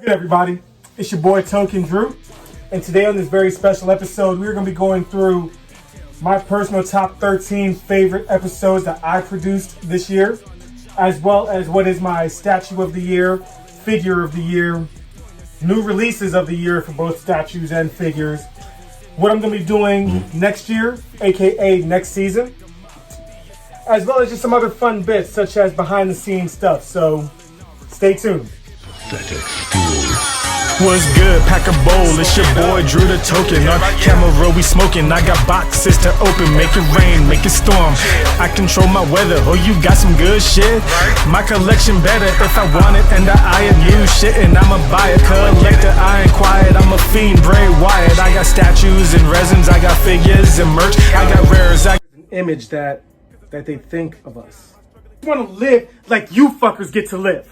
Good, everybody? It's your boy Token Drew, and today on this very special episode, we're going to be going through my personal top 13 favorite episodes that I produced this year, as well as what is my statue of the year, figure of the year, new releases of the year for both statues and figures, what I'm going to be doing next year, aka next season, as well as just some other fun bits such as behind the scenes stuff. So stay tuned. What's good? Pack a bowl. It's your boy Drew the Token. On camera we smoking. I got boxes to open. Make it rain, make it storm. I control my weather. Oh, you got some good shit? My collection better if I want it, and I am new shit, and I'm a buyer, collector. I ain't quiet. I'm a fiend, Bray Wyatt. I got statues and resins. I got figures and merch. I got rares. I An image that they think of us. We want to live like you fuckers get to live.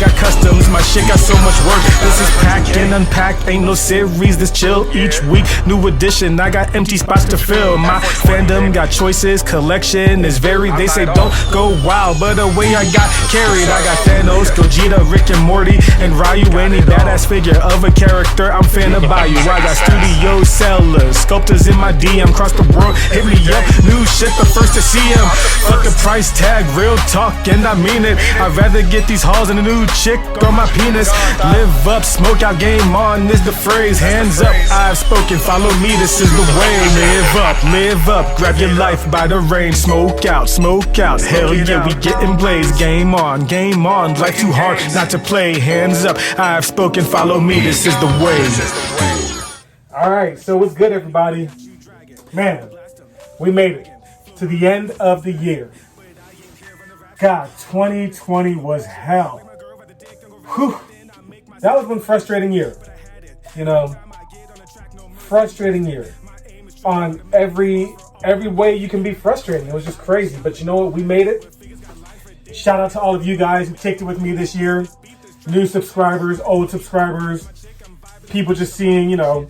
got customs, my shit got so much work. This is Pack N Unpack, ain't no series, this chill each week. New edition, I got empty spots to fill. My fandom got choices, collection is varied. They say don't go wild, but the way I got carried, I got Thanos, Gogeta, Rick and Morty, and Ryu. Any badass figure of a character, I'm finna buy you. I got studio sellers, sculptors in my DM, across the world, hit me up. New shit, the first to see them. Fuck the price tag, real talk, and I mean it. I'd rather get these hauls than a new chick on my penis. Live up, smoke out, game on is the phrase. Hands up, I've spoken, follow me, this is the way. Live up, grab your life by the reins. Smoke out, hell yeah, we getting blazed. Game on, life too hard not to play. Hands up, I've spoken, follow me, this is the way. Alright, so what's good, everybody? Man, we made it to the end of the year. God, 2020 was hell. Whew. That was one frustrating year. You know, frustrating year. On every way you can be frustrating. It was just crazy. But you know what? We made it. Shout out to all of you guys who kicked it with me this year. New subscribers, old subscribers. People just seeing, you know,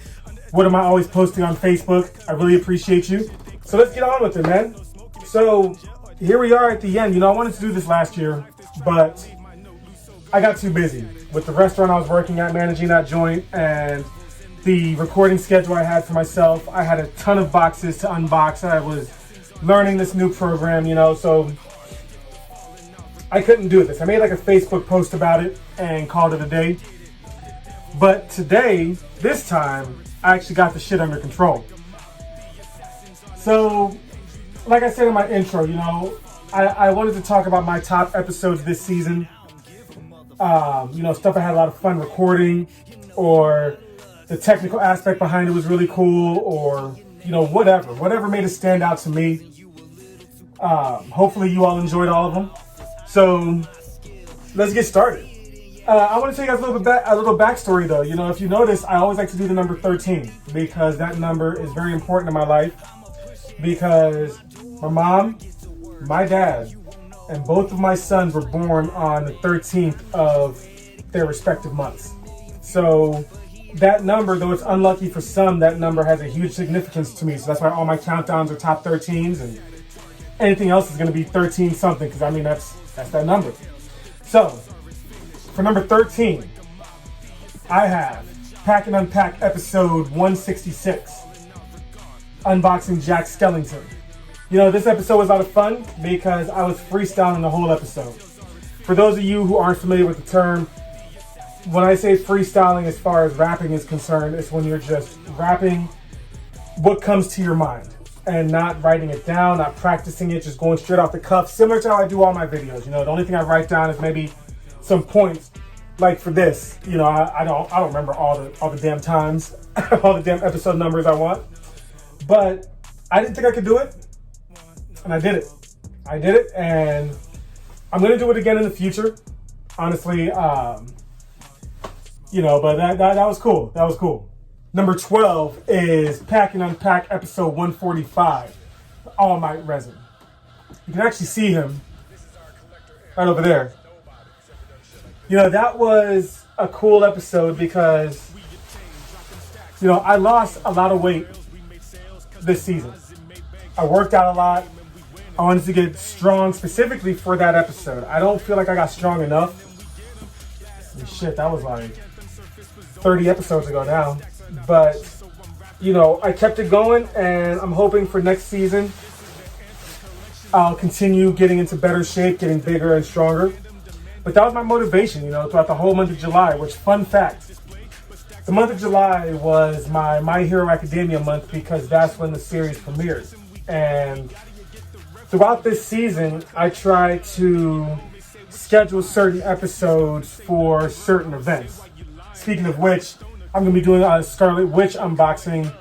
what am I always posting on Facebook. I really appreciate you. So let's get on with it, man. So here we are at the end. You know, I wanted to do this last year, but I got too busy with the restaurant I was working at, managing that joint, and the recording schedule I had for myself. I had a ton of boxes to unbox. I was learning this new program, you know, so I couldn't do this. I made like a Facebook post about it and called it a day. But today, this time, I actually got the shit under control. So, like I said in my intro, you know, I wanted to talk about my top episodes this season. You know, stuff I had a lot of fun recording, or the technical aspect behind it was really cool, or, you know, whatever made it stand out to me. Hopefully you all enjoyed all of them. So let's get started. I want to tell you guys a little backstory though. You know, if you notice, I always like to do the number 13 because that number is very important in my life, because my mom, my dad, and both of my sons were born on the 13th of their respective months. So that number, though it's unlucky for some, that number has a huge significance to me. So that's why all my countdowns are top 13s, and anything else is going to be 13 something, because I mean, that's that number. So for number 13, I have Pack N Unpack episode 166, Unboxing Jack Skellington. You know, this episode was a lot of fun because I was freestyling the whole episode. For those of you who aren't familiar with the term, when I say freestyling as far as rapping is concerned, it's when you're just rapping what comes to your mind and not writing it down, not practicing it, just going straight off the cuff, similar to how I do all my videos. You know, the only thing I write down is maybe some points. Like for this, you know, I don't remember all the damn times, all the damn episode numbers I want. But I didn't think I could do it. And I did it, and I'm gonna do it again in the future. Honestly, you know, but that was cool. That was cool. Number 12 is Pack N Unpack episode 145, All Might Resin. You can actually see him right over there. You know, that was a cool episode because, you know, I lost a lot of weight this season. I worked out a lot. I wanted to get strong specifically for that episode. I don't feel like I got strong enough. And shit, that was like 30 episodes ago now. But, you know, I kept it going, and I'm hoping for next season I'll continue getting into better shape, getting bigger and stronger. But that was my motivation, you know, throughout the whole month of July, which, fun fact, the month of July was My Hero Academia month because that's when the series premiered. And throughout this season, I try to schedule certain episodes for certain events. Speaking of which, I'm going to be doing a Scarlet Witch unboxing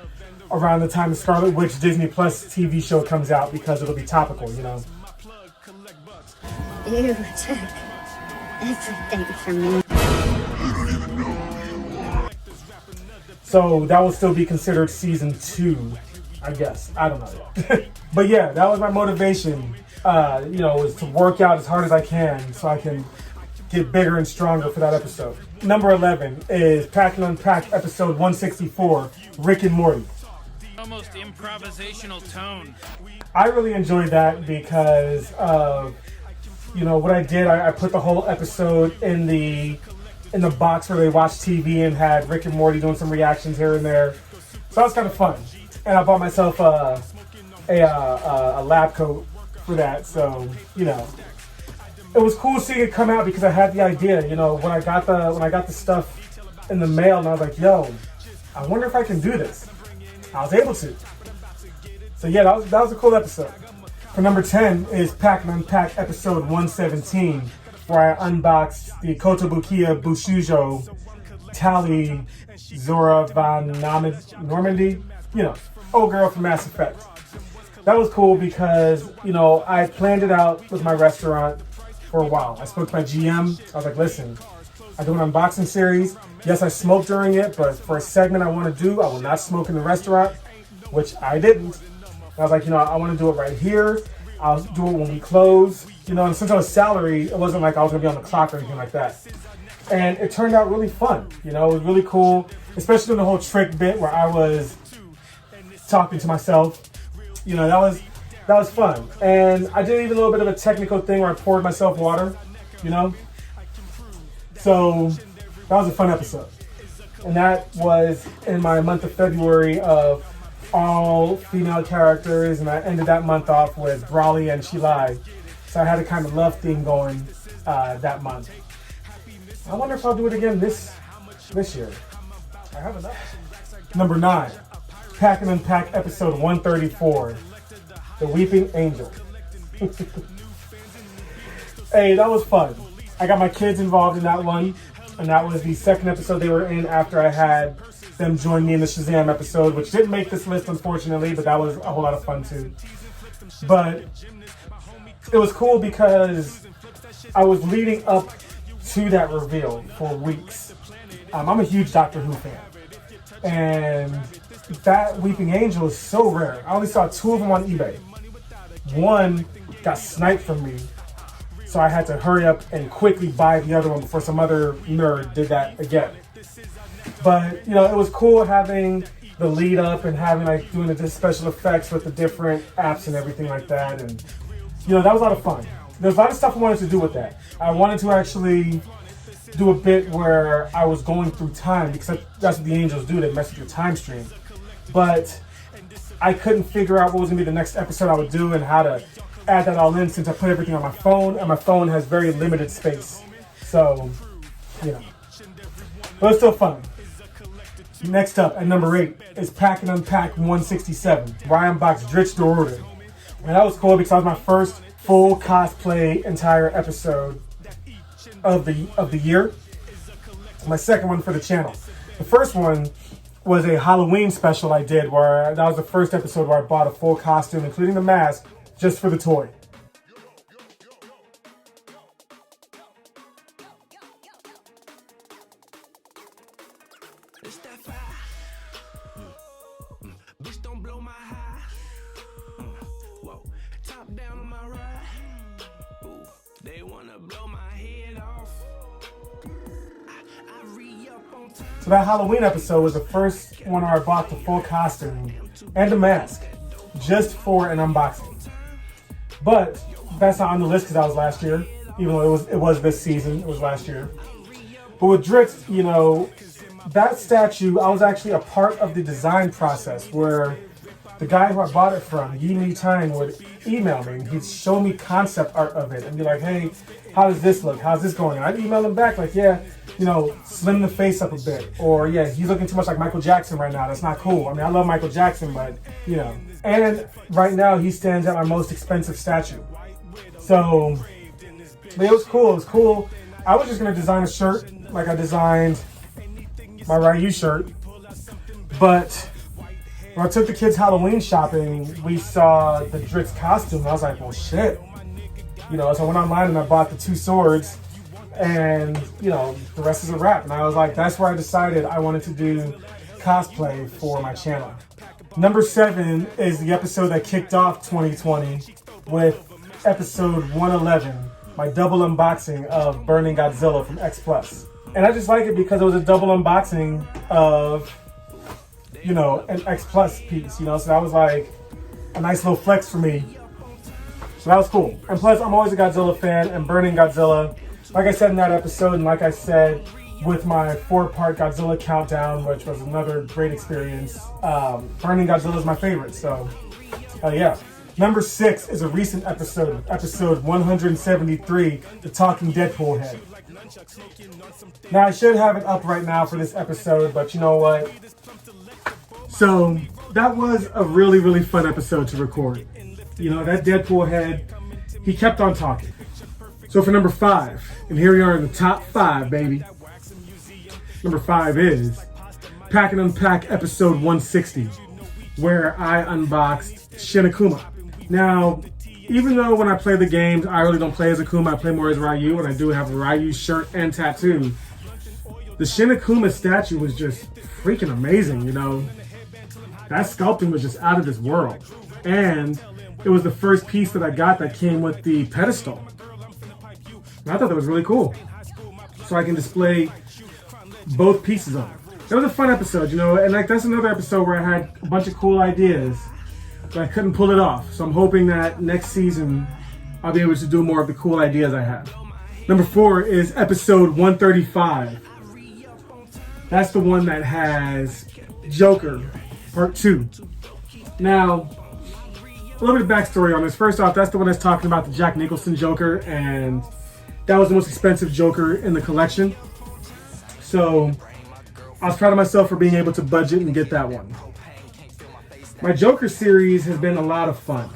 around the time the Scarlet Witch Disney Plus TV show comes out because it'll be topical, you know. You took everything from me. So that will still be considered season 2, I guess. I don't know. But yeah, that was my motivation, you know, was to work out as hard as I can so I can get bigger and stronger for that episode. Number 11 is Pack N Unpack episode 164, Rick and Morty. Almost improvisational tone. I really enjoyed that because of, you know, what I did. I put the whole episode in the box where they watched TV and had Rick and Morty doing some reactions here and there. So that was kind of fun. And I bought myself a lab coat for that. So, you know, it was cool seeing it come out because I had the idea. You know, when I got the stuff in the mail, and I was like, yo, I wonder if I can do this. I was able to. So yeah, that was a cool episode. For number 10 is Pack N Unpack episode 117, where I unboxed the Kotobukiya Bushujo Tally Zora Von Normandy, you know, old girl from Mass Effect. That was cool because, you know, I planned it out with my restaurant for a while. I spoke to my GM. I was like, listen, I do an unboxing series. Yes, I smoke during it, but for a segment I want to do, I will not smoke in the restaurant, which I didn't. I was like, you know, I want to do it right here. I'll do it when we close. You know, and since I was salary, it wasn't like I was going to be on the clock or anything like that. And it turned out really fun. You know, it was really cool, especially doing the whole trick bit where I was talking to myself. You know, that was fun. And I did even a little bit of a technical thing where I poured myself water, you know. So that was a fun episode. And that was in my month of February of all female characters, and I ended that month off with Brawley and Shilai. So I had a kind of love theme going that month. I wonder if I'll do it again this year. I have enough. Number 9, Pack N Unpack episode 134, The Weeping Angel. Hey, that was fun. I got my kids involved in that one, and that was the second episode they were in after I had them join me in the Shazam episode, which didn't make this list, unfortunately, but that was a whole lot of fun too. But it was cool because I was leading up to that reveal for weeks. I'm a huge Doctor Who fan, and that Weeping Angel is so rare. I only saw 2 of them on eBay. One got sniped from me, so I had to hurry up and quickly buy the other one before some other nerd did that again. But, you know, it was cool having the lead up and having, like, doing the special effects with the different apps and everything like that. And, you know, that was a lot of fun. There's a lot of stuff I wanted to do with that. I wanted to actually do a bit where I was going through time, because that's what the angels do. They mess with your time stream. But I couldn't figure out what was going to be the next episode I would do and how to add that all in, since I put everything on my phone, and my phone has very limited space. So, you know. But it's still fun. Next up, at number 8, is Pack N Unpack 167, where I unboxed Dritch Doruden. And that was cool because that was my first full cosplay entire episode of the year. My second one for the channel. The first one was a Halloween special I did, where that was the first episode where I bought a full costume, including the mask, just for the toy. So that Halloween episode was the first one where I bought the full costume and a mask just for an unboxing. But that's not on the list because that was last year, even though it was this season. It was last year. But with Dritz, you know, that statue, I was actually a part of the design process where the guy who I bought it from, Yi Mi Tang, would email me and he'd show me concept art of it and be like, hey, how does this look? How's this going? And I'd email him back like, yeah, slim the face up a bit. Or yeah, he's looking too much like Michael Jackson right now. That's not cool. I mean, I love Michael Jackson, but And right now he stands at my most expensive statue. So, but it was cool. It was cool. I was just gonna design a shirt like I designed my Ryu shirt, but when I took the kids Halloween shopping, we saw the Dritz costume. And I was like, well, shit. So I went online and I bought the 2 swords, and the rest is a wrap. And I was like, that's where I decided I wanted to do cosplay for my channel. Number 7 is the episode that kicked off 2020 with episode 111, my double unboxing of Burning Godzilla from X Plus. And I just like it because it was a double unboxing of, an X Plus piece, so that was like a nice little flex for me. So that was cool. And plus, I'm always a Godzilla fan, and Burning Godzilla, like I said in that episode, and like I said with my 4-part Godzilla countdown, which was another great experience, Burning Godzilla is my favorite, so hell yeah. Number 6 is a recent episode 173, the Talking Deadpool Head. Now, I should have it up right now for this episode, but you know what? So, that was a really, really fun episode to record. That Deadpool head, he kept on talking. So for number 5, and here we are in the top 5, baby. Number 5 is Pack N Unpack episode 160, where I unboxed Shin Akuma. Now, even though when I play the games, I really don't play as Akuma, I play more as Ryu, and I do have a Ryu shirt and tattoo. The Shin Akuma statue was just freaking amazing, That sculpting was just out of this world. And it was the first piece that I got that came with the pedestal. And I thought that was really cool. So I can display both pieces of it. It was a fun episode, and that's another episode where I had a bunch of cool ideas, but I couldn't pull it off. So I'm hoping that next season I'll be able to do more of the cool ideas I have. Number 4 is episode 135. That's the one that has Joker, part 2. Now, a little bit of backstory on this. First off, that's the one that's talking about the Jack Nicholson Joker, and that was the most expensive Joker in the collection. So I was proud of myself for being able to budget and get that one. My Joker series has been a lot of fun.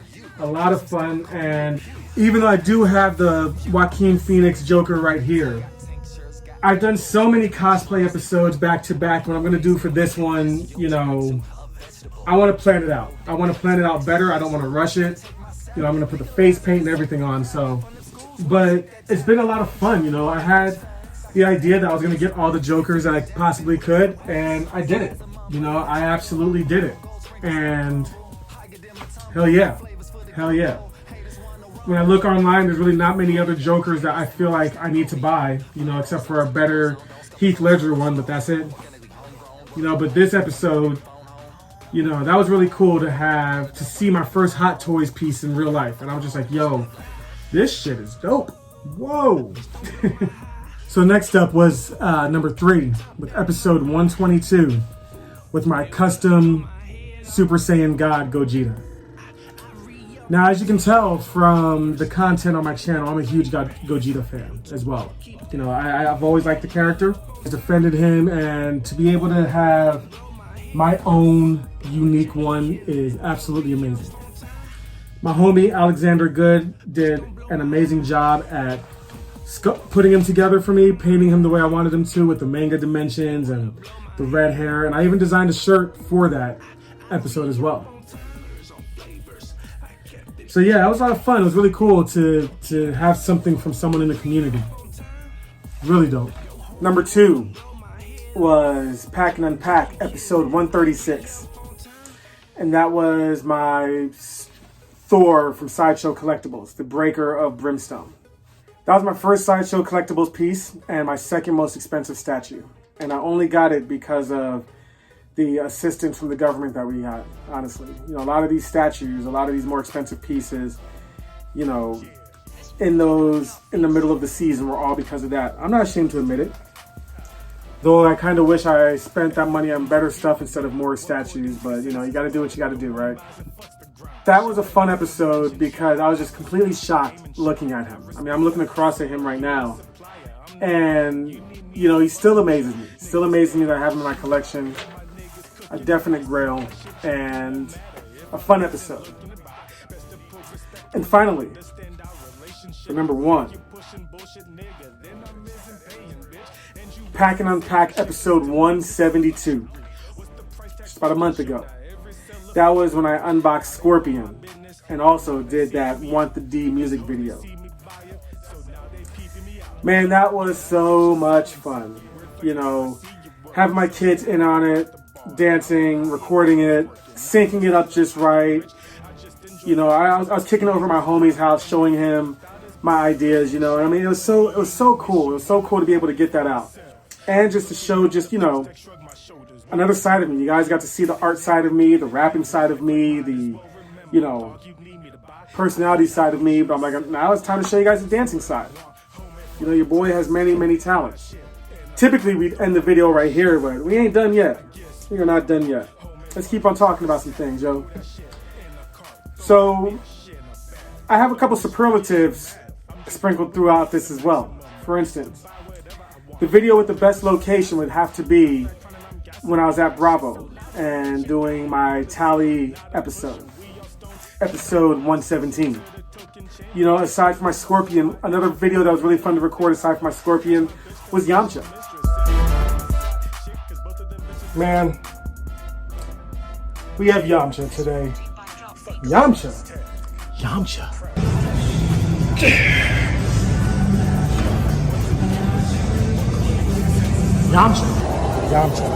And even though I do have the Joaquin Phoenix Joker right here, I've done so many cosplay episodes back to back. What I'm going to do for this one, I want to plan it out. I want to plan it out better. I don't want to rush it. I'm going to put the face paint and everything on. But it's been a lot of fun. I had the idea that I was going to get all the Jokers that I possibly could, and I did it. I absolutely did it. And hell yeah. When I look online, there's really not many other Jokers that I feel like I need to buy, except for a better Heath Ledger one, but that's it. But this episode, that was really cool to see my first Hot Toys piece in real life. And I was just like, yo, this shit is dope. Whoa. So next up was number 3 with episode 122 with my custom Super Saiyan God Gogeta. Now, as you can tell from the content on my channel, I'm a huge Gogeta fan as well. I've always liked the character. I defended him, and to be able to have my own unique one is absolutely amazing. My homie Alexander Good did an amazing job at putting him together for me, painting him the way I wanted him to with the manga dimensions and the red hair, and I even designed a shirt for that episode as well. So yeah, that was a lot of fun. It was really cool to have something from someone in the community. Really dope. Number 2 was Pack N Unpack episode 136. And that was my Thor from Sideshow Collectibles, the Breaker of Brimstone. That was my first Sideshow Collectibles piece and my second most expensive statue. And I only got it because of the assistance from the government that we got, honestly. A lot of these statues, a lot of these more expensive pieces, in the middle of the season were all because of that. I'm not ashamed to admit it. Though I kind of wish I spent that money on better stuff instead of more statues, but you know, you got to do what you got to do, right? That was a fun episode because I was just completely shocked looking at him. I mean, I'm looking across at him right now, and you know, he still amazes me. Still amazes me that I have him in my collection. A definite grail and a fun episode. And finally, for number 1, Pack N Unpack episode 172. Just about a month ago. That was when I unboxed Scorpion and also did that Want the D music video. Man, that was so much fun. You know, having my kids in on it, dancing, recording it, syncing it up just right. You know, I was kicking over my homie's house, showing him my ideas, you know. I mean, it was so cool. It was so cool to be able to get that out. And just to show you know, another side of me. You guys got to see the art side of me, the rapping side of me, the, you know, personality side of me. But I'm like, now it's time to show you guys the dancing side. You know, your boy has many, many talents. Typically, we'd end the video right here, but we ain't done yet. We are not done yet. Let's keep on talking about some things, yo. So, I have a couple superlatives sprinkled throughout this as well. For instance, the video with the best location would have to be when I was at Bravo and doing my tally episode 117. You know, aside from my Scorpion, another video that was really fun to record aside from my Scorpion was Yamcha. Man, we have Yamcha today. Yamcha. Yamcha. Yamcha. Yamcha.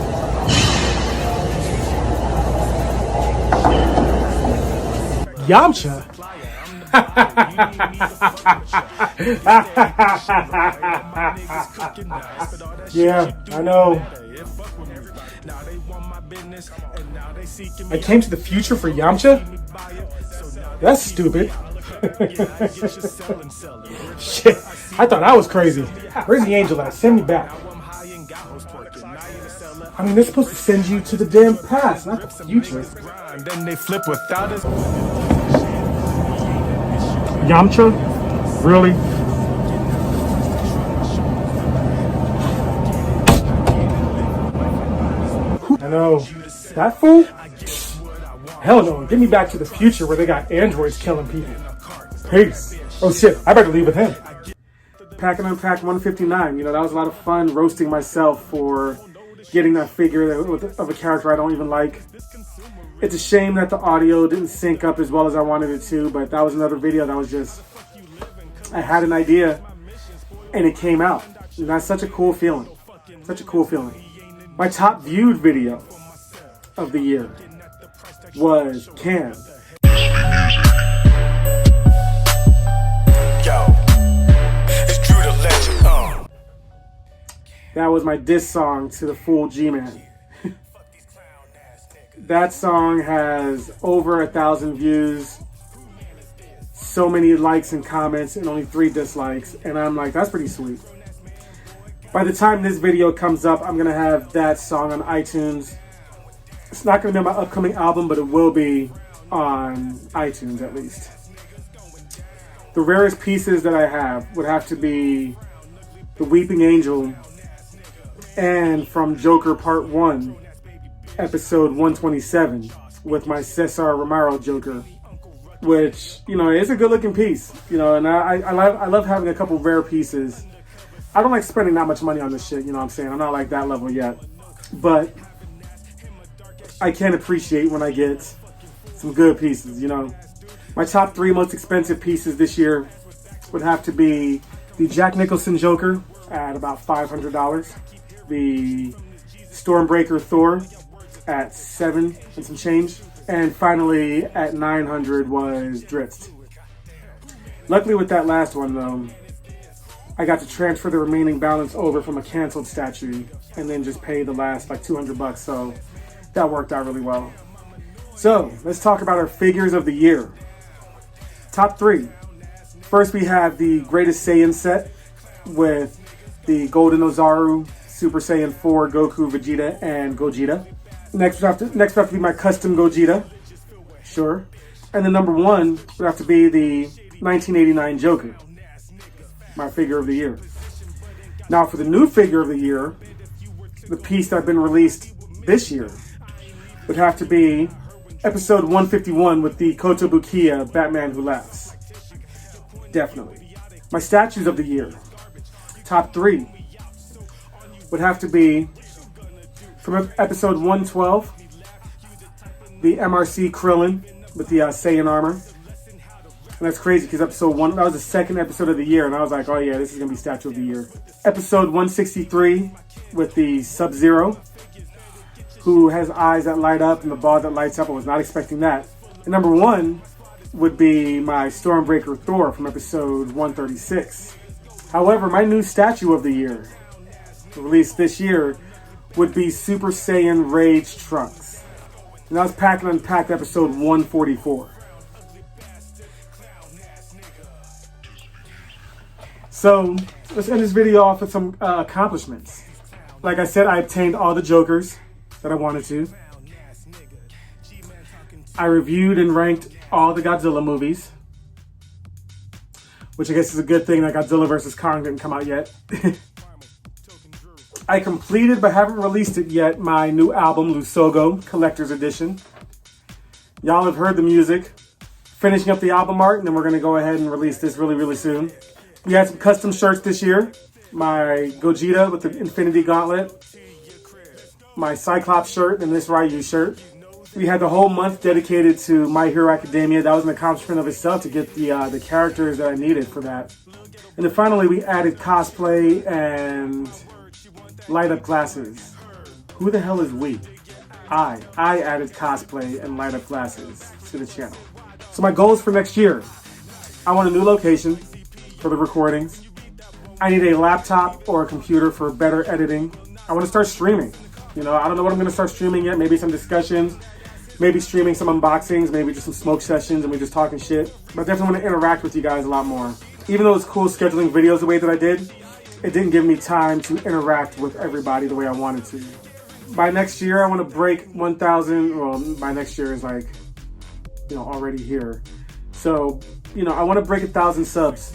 Yamcha? Yeah, I know. I came to the future for Yamcha? That's stupid. Shit, I thought I was crazy. Where's the angel at? Send me back. I mean, they're supposed to send you to the damn past, not the future. Then they flip without us. Yamcha? Really? I know. That fool? Hell no. Get me back to the future where they got androids killing people. Peace. Oh shit, I better leave with him. Pack N Unpack 159. You know, that was a lot of fun roasting myself for getting that figure of a character I don't even like. It's a shame that the audio didn't sync up as well as I wanted it to, but that was another video that was just, I had an idea and it came out. And that's such a cool feeling. Such a cool feeling. My top viewed video of the year was Can. That was my diss song to the Fool G-Man. That song has over 1,000 views, so many likes and comments, and only 3 dislikes. And I'm like, that's pretty sweet. By the time this video comes up, I'm gonna have that song on iTunes. It's not gonna be on my upcoming album, but it will be on iTunes at least. The rarest pieces that I have would have to be the Weeping Angel and from Joker Part 1, episode 127, with my Cesar Romero Joker, which, you know, is a good looking piece, you know, and I love having a couple rare pieces. I don't like spending that much money on this shit, you know what I'm saying? I'm not like that level yet, but I can appreciate when I get some good pieces, you know. My top 3 most expensive pieces this year would have to be the Jack Nicholson Joker at about $500, the Stormbreaker Thor at $7 and some change, and finally at $900 was Drizzt. Luckily with that last one though, I got to transfer the remaining balance over from a canceled statue and then just pay the last like $200, so that worked out really well. So let's talk about our figures of the year. Top 3. First we have the Greatest Saiyan set with the Golden Ozaru Super Saiyan 4 Goku, Vegeta, and Gogeta. Next would have to be my custom Gogeta. Sure. And the number 1 would have to be the 1989 Joker. My figure of the year. Now for the new figure of the year, the piece that had been released this year would have to be episode 151 with the Kotobukiya Batman Who Laughs. Definitely. My statues of the year, top 3, would have to be from episode 112, the MRC Krillin with the Saiyan armor. And that's crazy because episode 1, that was the second episode of the year, and I was like, oh yeah, this is going to be statue of the year. Episode 163 with the Sub-Zero, who has eyes that light up and the ball that lights up. I was not expecting that. And number 1 would be my Stormbreaker Thor from episode 136. However, my new statue of the year, released this year, would be Super Saiyan Rage Trunks. And that was Pack N Unpack episode 144. So, let's end this video off with some accomplishments. Like I said, I obtained all the Jokers that I wanted to. I reviewed and ranked all the Godzilla movies, which I guess is a good thing that Godzilla vs. Kong didn't come out yet. I completed, but haven't released it yet, my new album, Lusogo Collector's Edition. Y'all have heard the music. Finishing up the album art, and then we're going to go ahead and release this really, really soon. We had some custom shirts this year. My Gogeta with the Infinity Gauntlet. My Cyclops shirt and this Ryu shirt. We had the whole month dedicated to My Hero Academia. That was an accomplishment of itself to get the characters that I needed for that. And then finally we added cosplay and light up glasses. Who the hell is we? I added cosplay and light up glasses to the channel. So my goals for next year. I want a new location for the recordings. I need a laptop or a computer for better editing. I want to start streaming. You know, I don't know what I'm going to start streaming yet. Maybe some discussions, maybe streaming some unboxings, maybe just some smoke sessions and we just talking shit. But I definitely want to interact with you guys a lot more. Even though it's cool scheduling videos the way that I did, it didn't give me time to interact with everybody the way I wanted to. By next year, I want to break 1,000. Well, by next year is like, you know, already here. So, you know, I want to break 1,000 subs.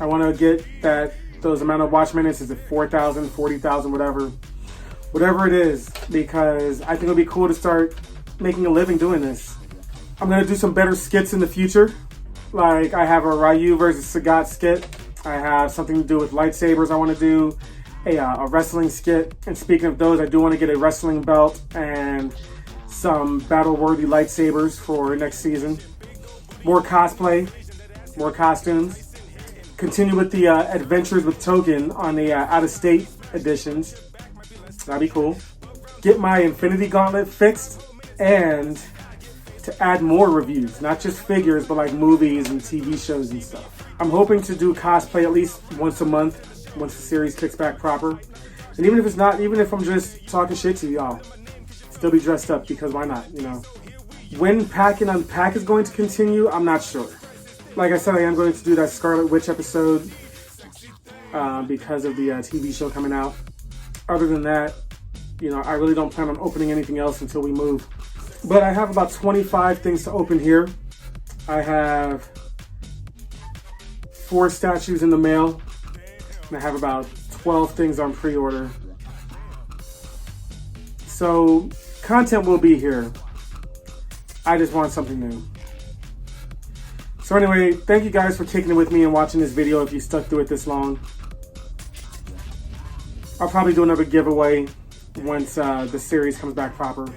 I want to get those amount of watch minutes. Is it 4,000, 40,000, whatever it is, because I think it'll be cool to start making a living doing this. I'm going to do some better skits in the future. Like I have a Ryu versus Sagat skit. I have something to do with lightsabers. I want to do a wrestling skit. And speaking of those, I do want to get a wrestling belt and some battle-worthy lightsabers for next season. More cosplay, more costumes. Continue with the Adventures with Token on the out-of-state editions. That'd be cool. Get my Infinity Gauntlet fixed and to add more reviews. Not just figures, but like movies and TV shows and stuff. I'm hoping to do cosplay at least once a month, once the series kicks back proper. And even if it's not, even if I'm just talking shit to y'all, still be dressed up because why not, you know? When Pack N Unpack is going to continue, I'm not sure. Like I said, I am going to do that Scarlet Witch episode because of the TV show coming out. Other than that, you know, I really don't plan on opening anything else until we move. But I have about 25 things to open here. I have 4 statues in the mail. And I have about 12 things on pre-order. So, content will be here. I just want something new. So anyway, thank you guys for kicking it with me and watching this video if you stuck through it this long. I'll probably do another giveaway once the series comes back proper.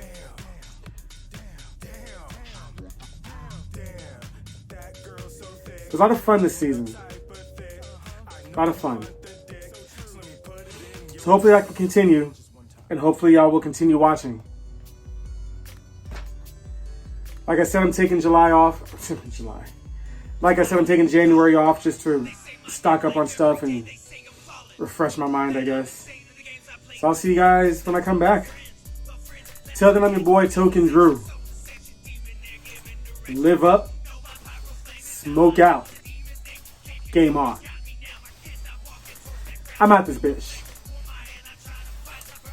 It was a lot of fun this season. A lot of fun. So hopefully I can continue, and hopefully y'all will continue watching. Like I said, I'm taking July off. Like I said, I'm taking January off just to stock up on stuff and refresh my mind, I guess. So I'll see you guys when I come back. Till then, I'm your boy, Token Drew. Live up, smoke out, game on. I'm out this bitch.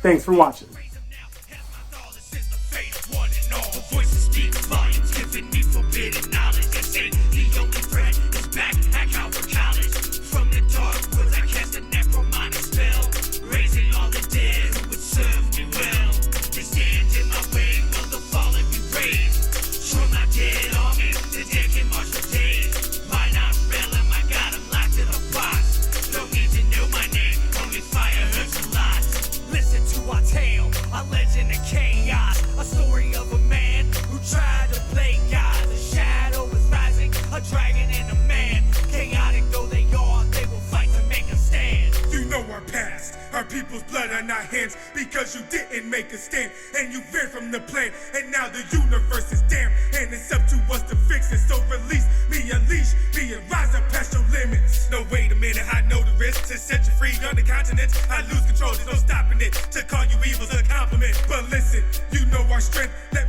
Thanks for watching. Voices speak volumes, giving me forbidden knowledge. They say the only threat is back at Calvert College. From the dark woods, I cast a necromantic spell, raising all the dead who would serve me well. They stand in my way while the fallen be raised. From my dead army, the dead can march for days. Why not realm? I got him locked in a box. No need to know my name, only fire hurts a lot. Listen to our tale, a legend of chaos, a story of a man who tried to play God. The shadow is rising, a dragon and a man. Chaotic though they are, they will fight to make a stand. You know our past, our people's blood on our hands, because you didn't make a stand, and you ran from the plan, and now the universe is damned, and it's up to us to fix it. So release me, unleash me, and rise up past your limits. No, wait a minute, I know the risk to set you free on the continent. I lose control, there's no stopping it. To call you evil's a compliment, but listen, you know our strength. Let